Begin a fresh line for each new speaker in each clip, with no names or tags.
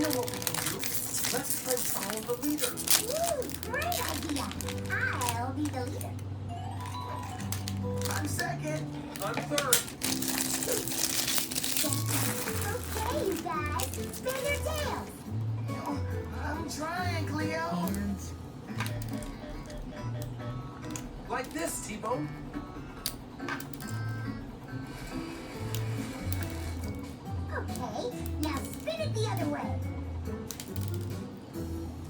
know what we can do. Let's play follow the leader.
Ooh, great idea. I'll be the leader.
I'm second. I'm third.
Okay, you guys, spin your tails.
Oh, I'm trying, Cleo. Like this, T-Bone.
Okay, now spin it the other way.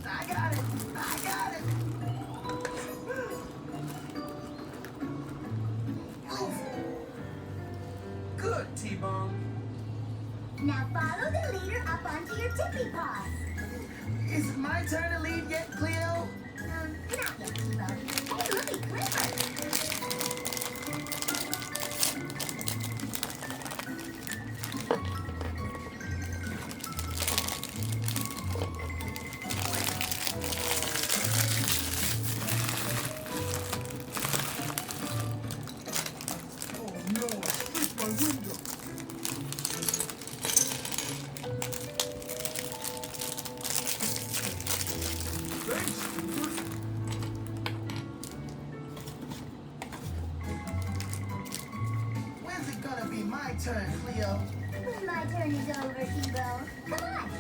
I got it. I got it. Good, T-Bone.
Now follow the leader up onto your tippy paws.
Is it my turn to lead yet, Cleo?
Not yet, T-Bone. Hey, look at Clifford.
Oh no, I squeezed my window. Thanks, Clifford. When's it gonna be my turn, Cleo?
When my turn is over, T-Bone. Come on.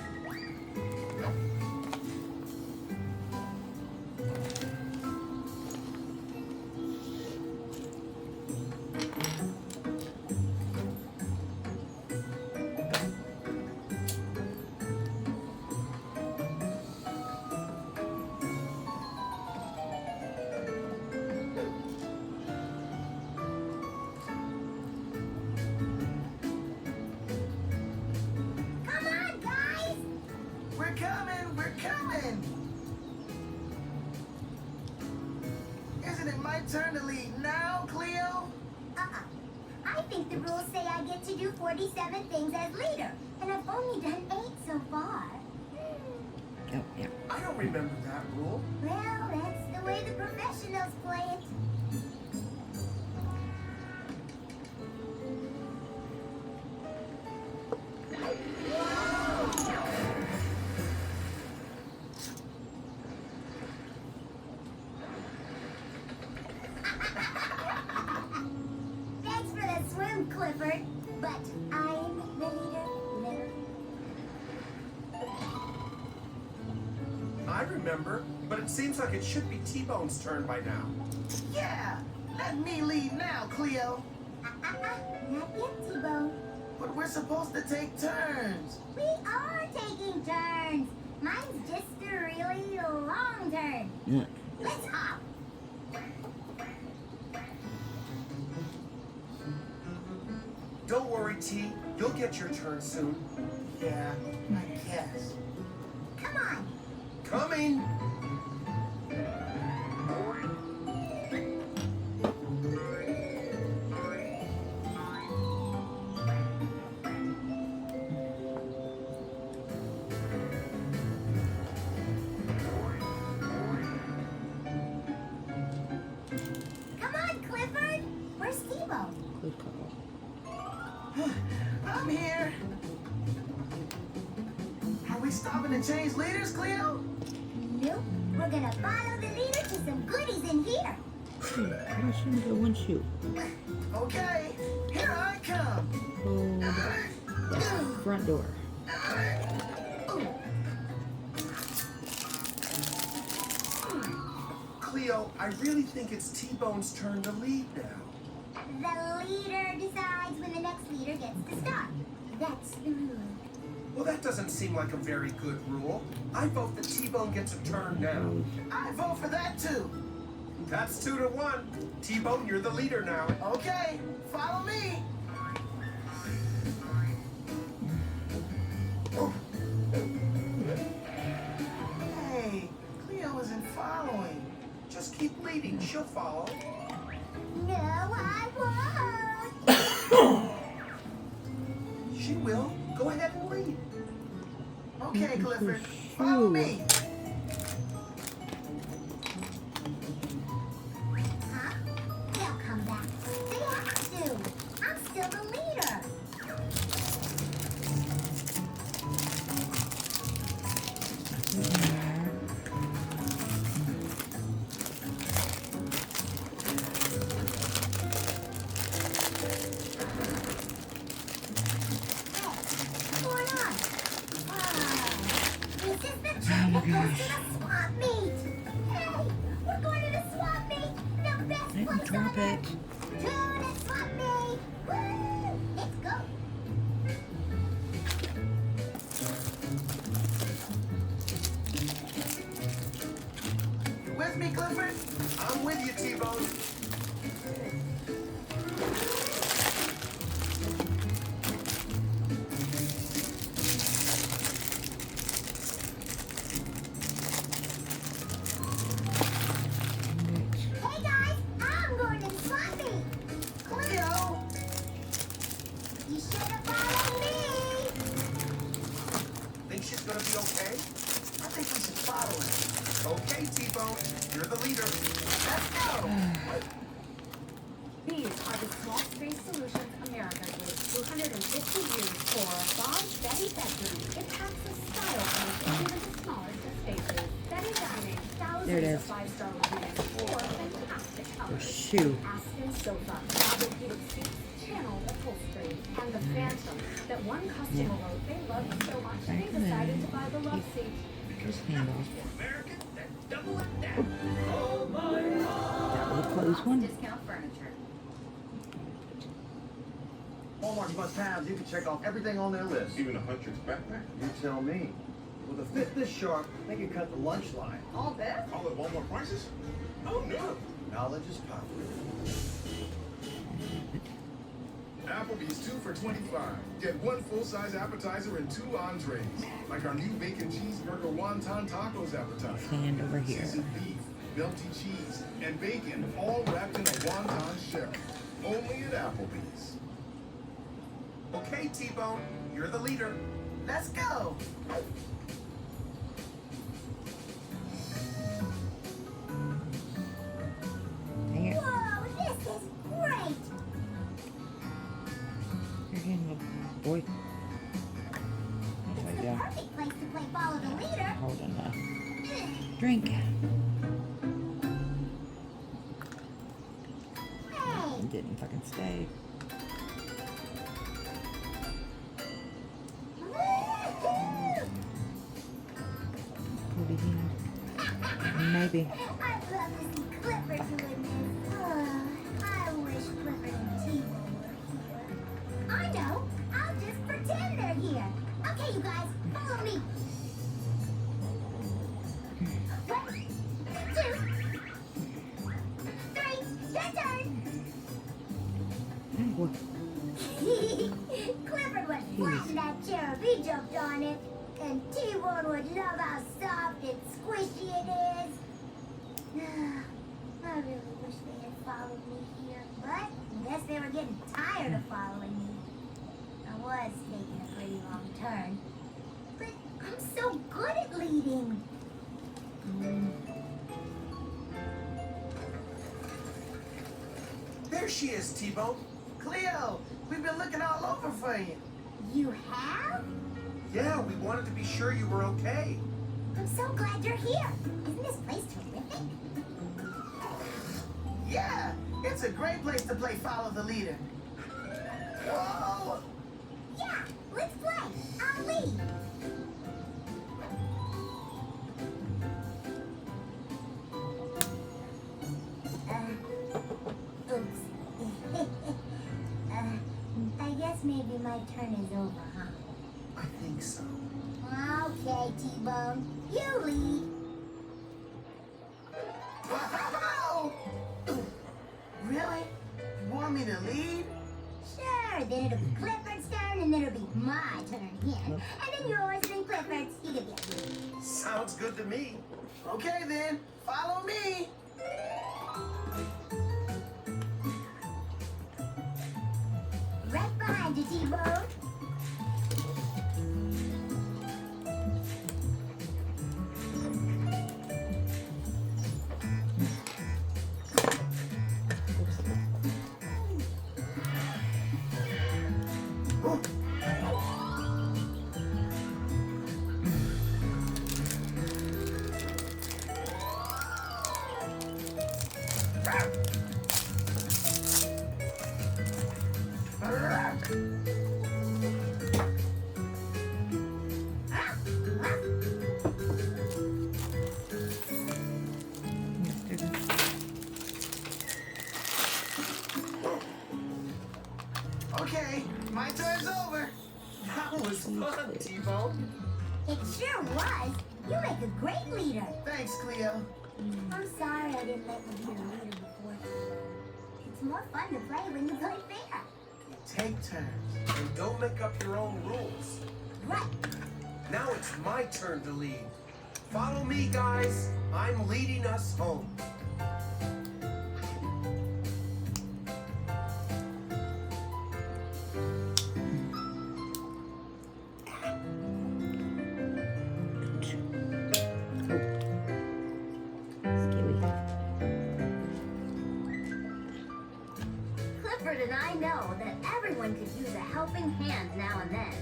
Come on, guys.
We're coming, we're coming. Isn't it my turn to lead now, Cleo?
I think the rules say I get to do 47 things as leader, and I've only done 8 so far.
Oh, yeah.
I don't remember that rule.
Well, that's the way the professionals play it. Thanks for the swim, Clifford. But I'm the leader.
I remember, but it seems like it should be T-Bone's turn by now.
Yeah, let me lead now, Cleo.
Not yet, T-Bone.
But we're supposed to take turns.
We are taking turns. Mine's just a really long turn.
Yeah.
Let's hop.
Don't worry, T. You'll get your turn soon.
Yeah, I guess.
Come on.
Coming!
Come on, Clifford. Where's T-Bone?
Good call.
I'm here. Are we stopping to change leaders, Cleo?
Nope. We're gonna follow the leader to some goodies in here.
I shouldn't go one shoe.
Okay, here I come.
Hold that front door.
Cleo, I really think it's T-Bone's turn to lead now.
The leader decides when the next leader gets to start. That's the rule.
Well, that doesn't seem like a very good rule. I vote that T-Bone gets a turn now.
I vote for that too.
That's 2-1. T-Bone, you're the leader now.
Okay, follow me. Hey, Cleo isn't following.
Just keep leading. She'll follow.
No, I won't.
She will. Go ahead and lead.
Okay, Clifford, follow me.
Huh? They'll come back. They have to. I'm still the leader.
Didn't drop it.
Turn and swap me. Woo! Let's go.
You with me, Clifford?
I'm with you, T-Bone.
Hey guys, I'm going to swap me.
Cleo!
You should have followed me.
Think she's gonna be okay?
I think we should follow him.
Okay, T-Bone. You're the leader.
Let's go!
These are the small space solutions America waits 250 years for. Bob's Betty Bedroom. It packs a style punch into even the smallest of spaces. Betty Dining,
There it
thousands
is.
of five-star reviews, or fantastic
Your
colors.
shoe.
Aspen sofa, double heated seats, channel upholstery, and the Phantom that one customer wrote they loved so much they decided to buy the love seat.
Just handles.
American, then double it down.
That was a close one.
Discount furniture.
Hallmark must have, you can check off everything on their list.
Even a hunter's backpack?
You tell me. With a fit this sharp, they can cut the lunch line.
All this?
All at Walmart prices? Oh no.
Knowledge is power.
Applebee's 2 for $25. Get one full-size appetizer and 2 entrees, like our new bacon cheeseburger wonton tacos appetizer.
Stand over here.
Seasoned beef, melty cheese, and bacon, all wrapped in a wonton shell. Only at Applebee's.
Okay, T-Bone. You're the leader.
Let's go!
Dang it.
Whoa, this is great.
You're getting little boy. There we
The
go.
perfect place to play follow the leader.
Holding a drink.
Hey,
Didn't fucking stay.
woohoo!
Could be him. Maybe.
I'd love to see Clifford doing this. I wish Clifford and T-Bone were here. I know. I'll just pretend they're here. Okay, you guys, follow me. 1, 2, 3, your turn.
Oh,
Clifford would flatten that chair if he jumped on it. And T-Bone would love how soft and squishy it is. I really wish they had followed me here, but I guess they were getting tired of following me. I was taking a pretty long turn. But I'm so good at leading.
There she is, T-Bone.
Cleo, we've been looking all over for you.
You have?
Yeah, we wanted to be sure you were okay.
I'm so glad you're here. Isn't this place terrific?
Yeah, it's a great place to play follow the leader. Whoa!
Yeah, let's play. I'll lead. Oops. I guess maybe my turn is over, huh?
I think so.
Okay, T-Bone. You lead.
Wow! Really? You want me to lead?
Sure, then it'll be Clifford's turn, and then it'll be my turn again. And then yours, and then Clifford's. You get the idea.
Sounds good to me.
Okay then, follow me.
Right behind you, T-Bone.
Okay, my turn's over.
That was fun, T-Bone.
It sure was. You make a great leader.
Thanks, Cleo.
I'm sorry I didn't let you be the leader before. It's more fun to play when you play fair.
Take turns.
And don't make up your own rules.
Right.
Now it's my turn to lead. Follow me, guys. I'm leading us home.
Clifford and I know that everyone could use a helping hand now and then.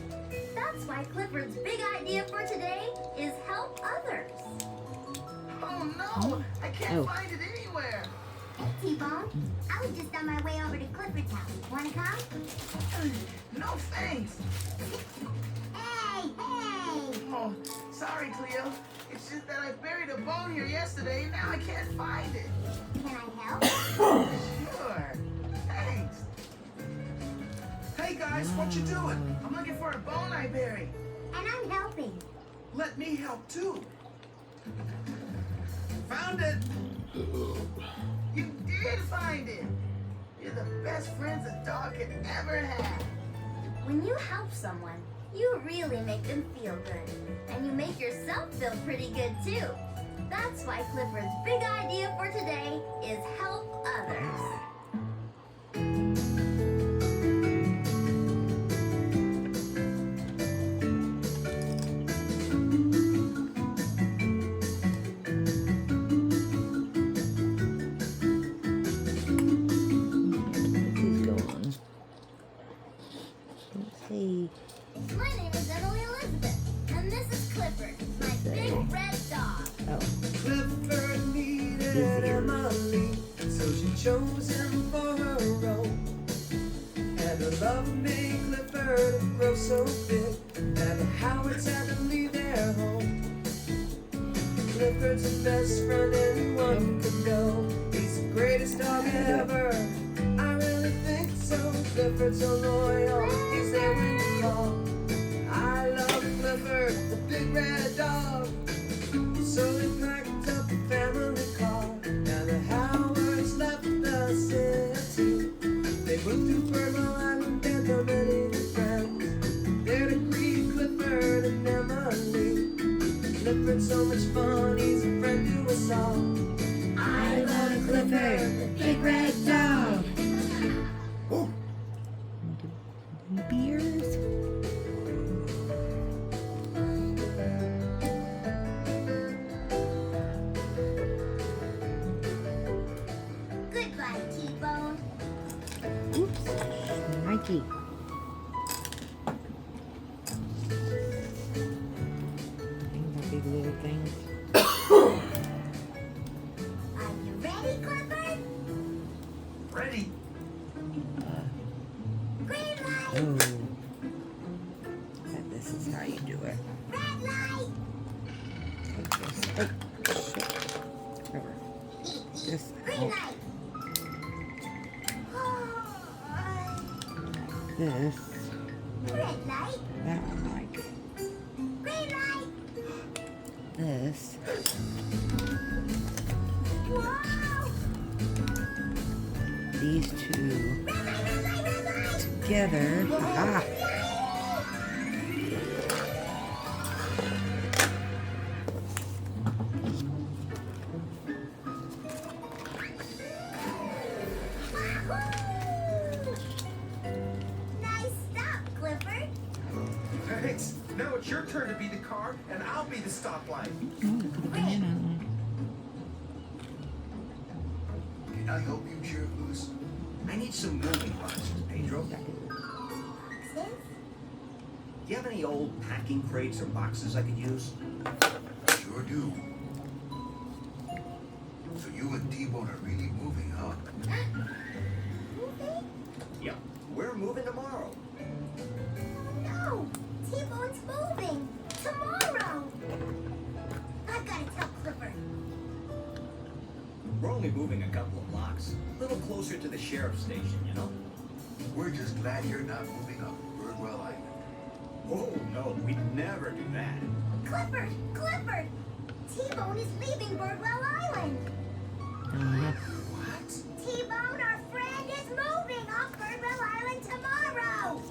That's why Clifford's big idea for today is help others.
Oh no, I can't find it anywhere.
Hey, T-Bone, I was just on my way over to Clifford's house. Wanna come?
No thanks.
Hey!
Oh, sorry, Cleo. It's just that I buried a bone here yesterday and now I can't find it.
Can I help?
Sure. Thanks.
Hey, guys, what you doing?
I'm looking for a bone I buried.
And I'm helping.
Let me help, too.
Found it. You did find it. You're the best friends a dog could ever have.
When you help someone, you really make them feel good. And you make yourself feel pretty good too. That's why Clifford's big idea for today is help others. My name is Emily Elizabeth, and this is Clifford, my big red dog.
Clifford needed Emily, so she chose him for her role. And her love made Clifford grow so big that the Howards had to leave their home. Clifford's the best friend anyone could know. He's the greatest dog ever. I really think so. Clifford's so loyal. He's there when you call. I love Clifford, the big red dog. So they packed up a family car, and the Howards left the city. They moved to Birdwell Island and their many friends, there to greet Clifford and Emily. Clifford's so much fun, he's a friend to us all. I love Clifford, the big red dog.
Beers.
Goodbye, T-Bone.
Oops. Nike. The big little things.
Are you ready, Clifford?
Ready?
Green light,
Oh. And this is how you do it.
red light.
Like this. Oh, shit. Whatever. This.
Green
Oh,
light.
this.
Red light,
That one like.
green light.
This.
Whoa!
These two
Red light.
together. Ah.
Nice stop, Clifford.
Thanks. Now it's your turn to be the car, and I'll be the stoplight.
Oh, put the banana on.
Can I help you, Sheriff Lewis? I need some moving boxes, Pedro. Do
Boxes?
you have any old packing crates or boxes I could use?
Sure do. So you and T-Bone are really moving, huh?
Moving?
Yep. We're moving tomorrow.
No, T-Bone's moving. Tomorrow. I've got to tell Clifford.
We're only moving a couple of blocks. A little closer to the sheriff's station, you know?
We're just glad you're not moving up Birdwell Island.
Oh, no, we'd never do that.
Clifford! Clifford! T-Bone is leaving Birdwell Island.
What?
T-Bone, our friend, is moving off Birdwell Island tomorrow.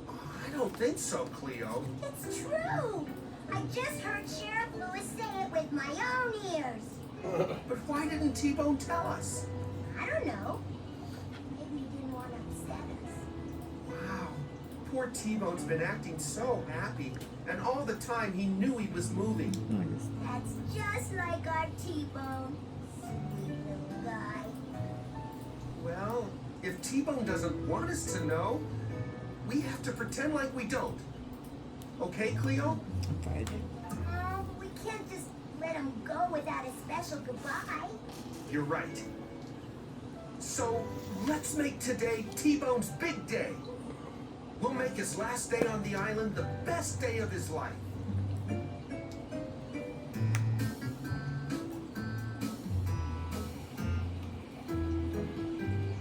I don't think so, Cleo.
It's true. I just heard Sheriff Lewis say it with my own ears.
But why didn't T-Bone tell us?
I don't know. Maybe he didn't want to upset us.
Wow. Poor T-Bone's been acting so happy. And all the time he knew he was moving.
That's just like our T-Bone. Sweet little guy.
Well, if T-Bone doesn't want us to know, we have to pretend like we don't. Okay, Cleo?
Fine.
Oh, but we can't just let him go without a special goodbye.
You're right. So, let's make today T-Bone's big day. We'll make his last day on the island the best day of his life.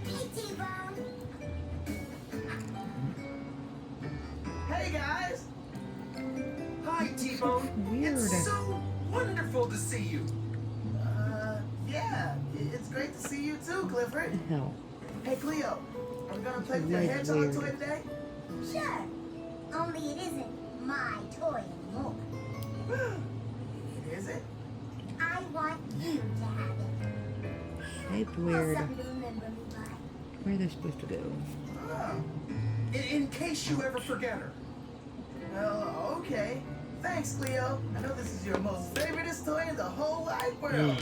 Hey, T-Bone.
Hey guys!
Hi, T-Bone.
Weird.
It's so wonderful to see you.
Yeah, it's great to see you too, Clifford.
What the hell?
Hey Cleo, are we gonna play with your
That's
hedgehog
weird.
toy today?
Sure. Only it isn't my toy anymore.
It isn't?
I want you to have it.
Shaped
Well,
weird.
something to remember me by.
Where are they supposed to go?
Oh,
In case you ever forget her.
well, okay. Thanks, Cleo. I know this is your most favoriteest toy in the whole wide world.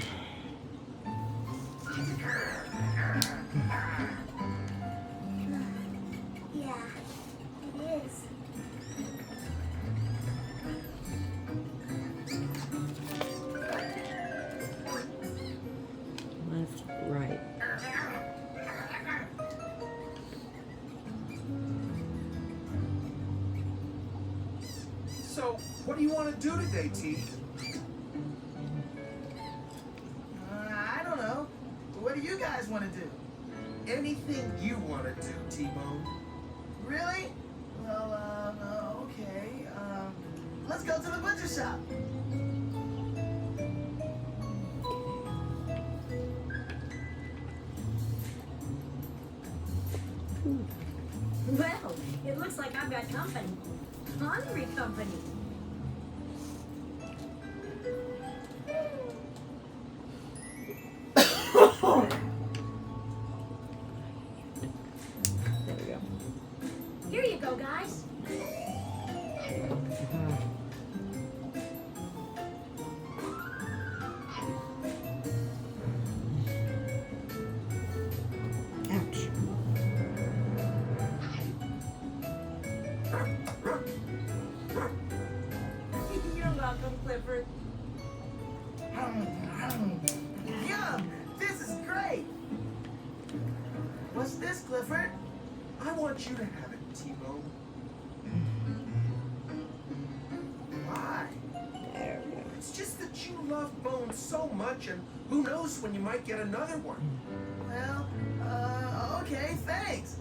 Yeah, it is.
Left, right.
So, what do you want to do today, T?
I don't know. What do you guys want to do?
Anything you want to do, T-Bone.
Really? Well, okay. Let's go to the butcher shop.
Well, it looks like I've got company. Hungry company.
There we go.
Here you go, guys.
Ouch.
You're welcome, Clifford.
Yum! This is great! What's this, Clifford?
I want you to have it, T-Bone.
Why?
There we go.
It's just that you love Bone so much, and who knows when you might get another one.
Well, okay, thanks.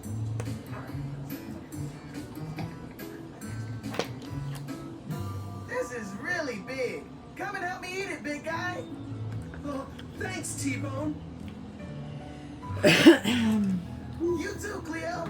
This is really big. Come and help me eat it, big guy.
Oh, thanks, T-Bone.
You too, Cleo.